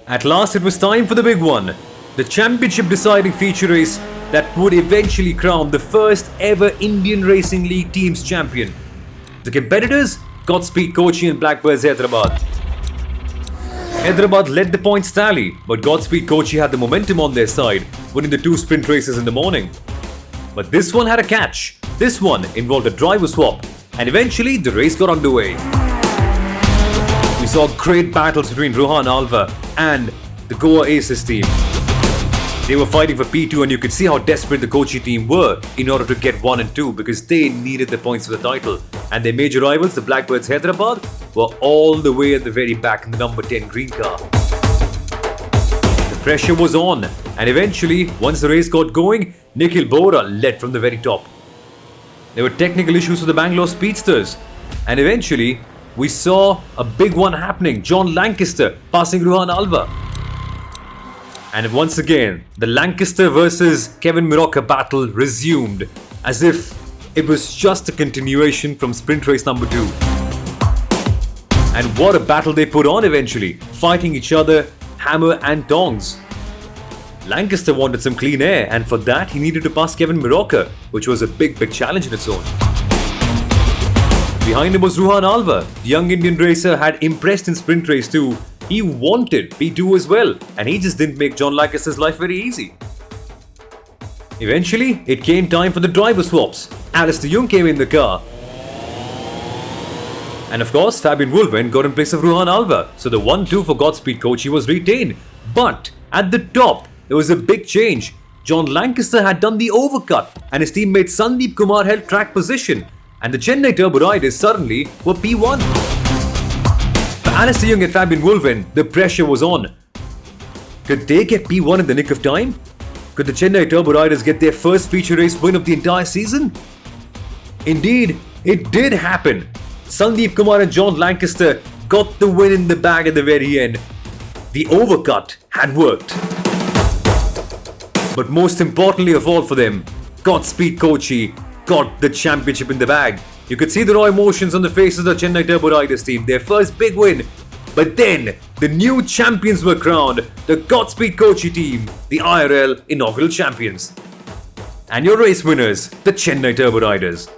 At last it was time for the big one, the championship deciding feature race that would eventually crown the first ever Indian Racing League team's champion. The competitors, Godspeed Kochi and Black Birds Hyderabad. Hyderabad led the points tally, but Godspeed Kochi had the momentum on their side, winning the 2 sprint races in the morning. But this one had a catch. This one involved a driver swap, and eventually the race got underway. We saw great battles between Rohan Alva and the Goa Aces team. They were fighting for P2, and you could see how desperate the Kochi team were in order to get 1 and 2 because they needed the points for the title. And their major rivals, the Black Birds Hyderabad, were all the way at the very back in the number 10 green car. The pressure was on, and eventually, once the race got going, Nikhil Bohra led from the very top. There were technical issues with the Bangalore Speedsters, and eventually, we saw a big one happening. John Lancaster passing Rohan Alva. And once again, the Lancaster versus Kevin Miroka battle resumed as if it was just a continuation from sprint race number 2. And what a battle they put on eventually, fighting each other hammer and tongs. Lancaster wanted some clean air, and for that he needed to pass Kevin Miroka, which was a big challenge in its own. Behind him was Rohan Alva. The young Indian racer had impressed in sprint race 2. He wanted P2 as well, and he just didn't make John Lancaster's life very easy. Eventually, it came time for the driver swaps. Alister Yoong came in the car. And of course, Fabian Woolven got in place of Rohan Alva, so the 1-2 for Godspeed Kochi was retained. But at the top, there was a big change. John Lancaster had done the overcut, and his teammate Sandeep Kumar held track position, and the Chennai Turbo Riders suddenly were P1. For Alister Yoong and Fabian Woolven, the pressure was on. Could they get P1 in the nick of time? Could the Chennai Turbo Riders get their first feature race win of the entire season? Indeed, it did happen. Sandeep Kumar and John Lancaster got the win in the bag at the very end. The overcut had worked. But most importantly of all for them, Godspeed Kochi got the championship in the bag. You could see the raw emotions on the faces of the Chennai Turbo Riders team, their first big win. But then, the new champions were crowned, the Godspeed Kochi team, the IRL inaugural champions. And your race winners, the Chennai Turbo Riders.